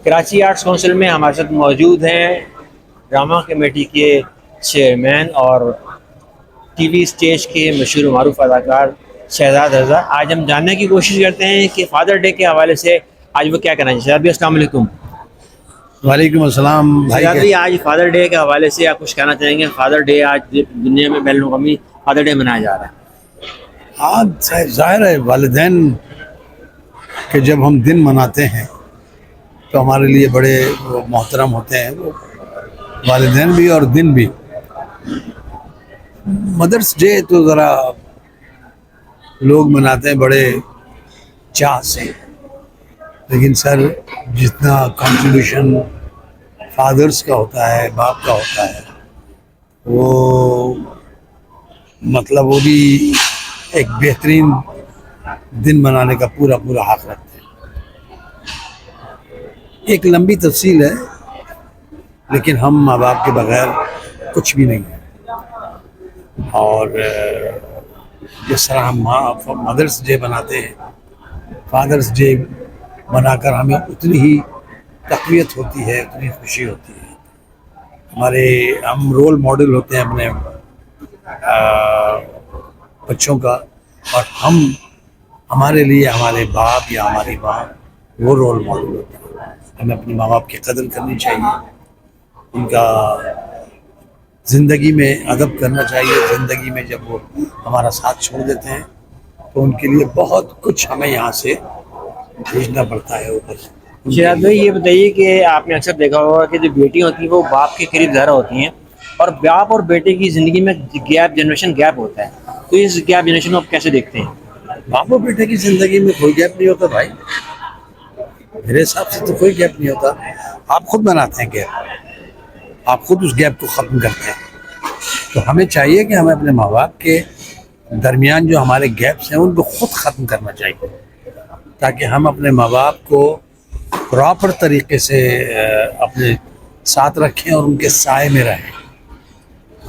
Karachi arts council میں ہمارے ساتھ موجود ہیں ڈرامہ کمیٹی کے چیئرمین اور ٹی وی اسٹیج کے مشہور و معروف اداکار شہزاد رضا. آج ہم جاننے کی کوشش کرتے ہیں کہ فادر ڈے کے حوالے سے آج وہ کیا کہنا چاہیے. شہزاد بھائی السلام علیکم. وعلیکم السلام بھائی. شہزاد بھائی آج فادر ڈے کے حوالے سے آپ کچھ کہنا چاہیں گے؟ فادر ڈے آج دنیا میں بین الاقوامی فادر ڈے منایا جا رہا ہے. ہاں ظاہر ہے والدین کے جب ہم دن مناتے ہیں تو ہمارے لیے بڑے محترم ہوتے ہیں وہ والدین بھی اور دن بھی. مدرس ڈے تو ذرا لوگ مناتے ہیں بڑے چاہ سے، لیکن سر جتنا کنٹریبیوشن فادرز کا ہوتا ہے، باپ کا ہوتا ہے، وہ مطلب وہ بھی ایک بہترین دن منانے کا پورا حق رکھتے ہیں. ایک لمبی تفصیل ہے، لیکن ہم ماں باپ کے بغیر کچھ بھی نہیں ہیں. اور جس طرح ہم مدرس ڈے مناتے ہیں، فادرس ڈے منا کر ہمیں اتنی ہی تقویت ہوتی ہے، اتنی خوشی ہوتی ہے. ہم رول ماڈل ہوتے ہیں اپنے بچوں کا، اور ہمارے لیے ہمارے باپ یا ہماری ماں وہ رول ماڈل ہوتے ہیں. ہمیں اپنے ماں باپ کی قدر کرنی چاہیے، ان کا زندگی میں ادب کرنا چاہیے. زندگی میں جب وہ ہمارا ساتھ چھوڑ دیتے ہیں تو ان کے لیے بہت کچھ ہمیں یہاں سے بھیجنا پڑتا ہے اوپر. شہزاد بھائی یہ بتائیے کہ آپ نے اکثر دیکھا ہوگا کہ جو بیٹیاں ہوتی ہیں وہ باپ کے قریب زیادہ ہوتی ہیں، اور باپ اور بیٹے کی زندگی میں جنریشن گیپ ہوتا ہے. تو اس گیپ جنریشن کو آپ کیسے دیکھتے ہیں؟ باپ و بیٹے کی زندگی میں کوئی گیپ نہیں ہوتا بھائی، میرے حساب سے تو کوئی گیپ نہیں ہوتا. آپ خود بناتے ہیں گیپ، آپ خود اس گیپ کو ختم کرتے ہیں. تو ہمیں چاہیے کہ ہمیں اپنے ماں باپ کے درمیان جو ہمارے گیپس ہیں ان کو خود ختم کرنا چاہیے، تاکہ ہم اپنے ماں باپ کو پراپر طریقے سے اپنے ساتھ رکھیں اور ان کے سائے میں رہیں.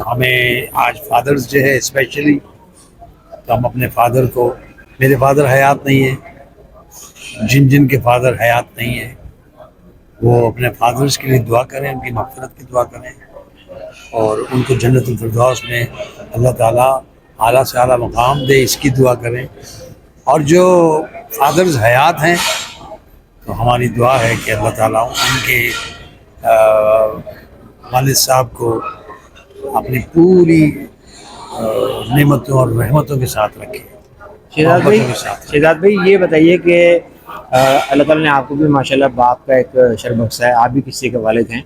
ہمیں آج فادرز ڈے ہے اسپیشلی، تو ہم اپنے فادر کو، میرے فادر حیات نہیں ہیں، جن کے فادر حیات نہیں ہیں وہ اپنے فادرز کے لیے دعا کریں، ان کی مغفرت کی دعا کریں، اور ان کو جنت الفردوس میں اللہ تعالیٰ اعلیٰ سے اعلیٰ مقام دے، اس کی دعا کریں. اور جو فادرز حیات ہیں تو ہماری دعا ہے کہ اللہ تعالیٰ ان کے والد صاحب کو اپنی پوری نعمتوں اور رحمتوں کے ساتھ رکھے، محبتوں کے ساتھ رکھے. شہزاد بھائی یہ بتائیے کہ اللہ تعالیٰ نے آپ کو بھی ماشاءاللہ باپ کا ایک شرف بخشا ہے، آپ بھی کسی کے والد ہیں،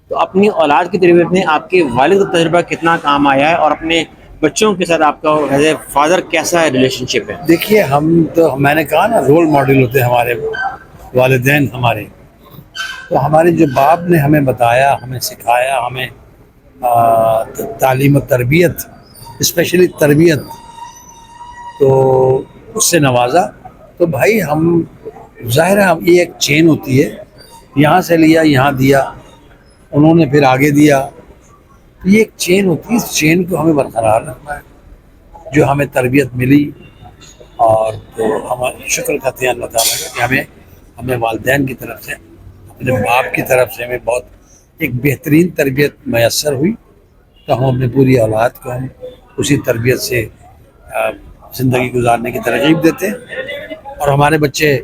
تو اپنی اولاد کی تربیت میں آپ کے والد کا تجربہ کتنا کام آیا ہے، اور اپنے بچوں کے ساتھ آپ کا ایز اے فادر کیسا ہے ریلیشن شپ ہے؟ دیکھیے میں نے کہا نا رول ماڈل ہوتے ہیں ہمارے والدین ہمارے. تو ہمارے جو باپ نے ہمیں بتایا، ہمیں سکھایا، ہمیں تعلیم و تربیت، اسپیشلی تربیت، تو اس سے نوازا. تو بھائی ہم ظاہر ہے یہ ایک چین ہوتی ہے، یہاں سے لیا یہاں دیا، انہوں نے پھر آگے دیا. یہ ایک چین ہوتی ہے، اس چین کو ہمیں برقرار رکھنا ہے. جو ہمیں تربیت ملی، اور تو ہم شکر کرتے ہیں اللہ تعالیٰ کا کہ ہمیں والدین کی طرف سے، اپنے باپ کی طرف سے ہمیں بہت ایک بہترین تربیت میسر ہوئی. تو ہم اپنی پوری اولاد کو ہم اسی تربیت سے زندگی گزارنے کی ترغیب دیتے ہیں، اور ہمارے بچے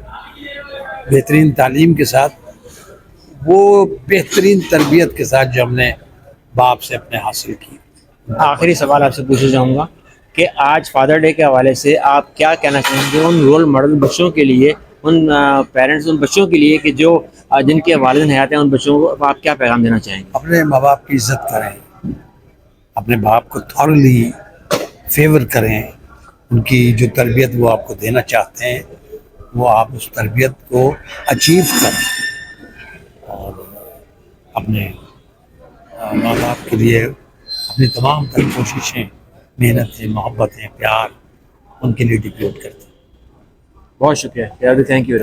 بہترین تعلیم کے ساتھ، وہ بہترین تربیت کے ساتھ جو ہم نے باپ سے اپنے حاصل کی. آخری سوال آپ سے پوچھنا چاہوں گا کہ آج فادر ڈے کے حوالے سے آپ کیا کہنا چاہیں گے ان رول ماڈل بچوں کے لیے، ان پیرنٹس، ان بچوں کے لیے کہ جو جن کے والدین حیات ہیں، ان بچوں کو آپ کیا پیغام دینا چاہیں گے؟ اپنے ماں باپ کی عزت کریں، اپنے باپ کو تھورلی فیور کریں، ان کی جو تربیت وہ آپ کو دینا چاہتے ہیں وہ آپ اس تربیت کو اچیو کریں، اور اپنے ماں باپ کے لیے اپنی تمام تر کوششیں، محنتیں، محبتیں، پیار ان کے لیے ڈپلوٹ کرتے ہیں. بہت شکریہ. Thank you.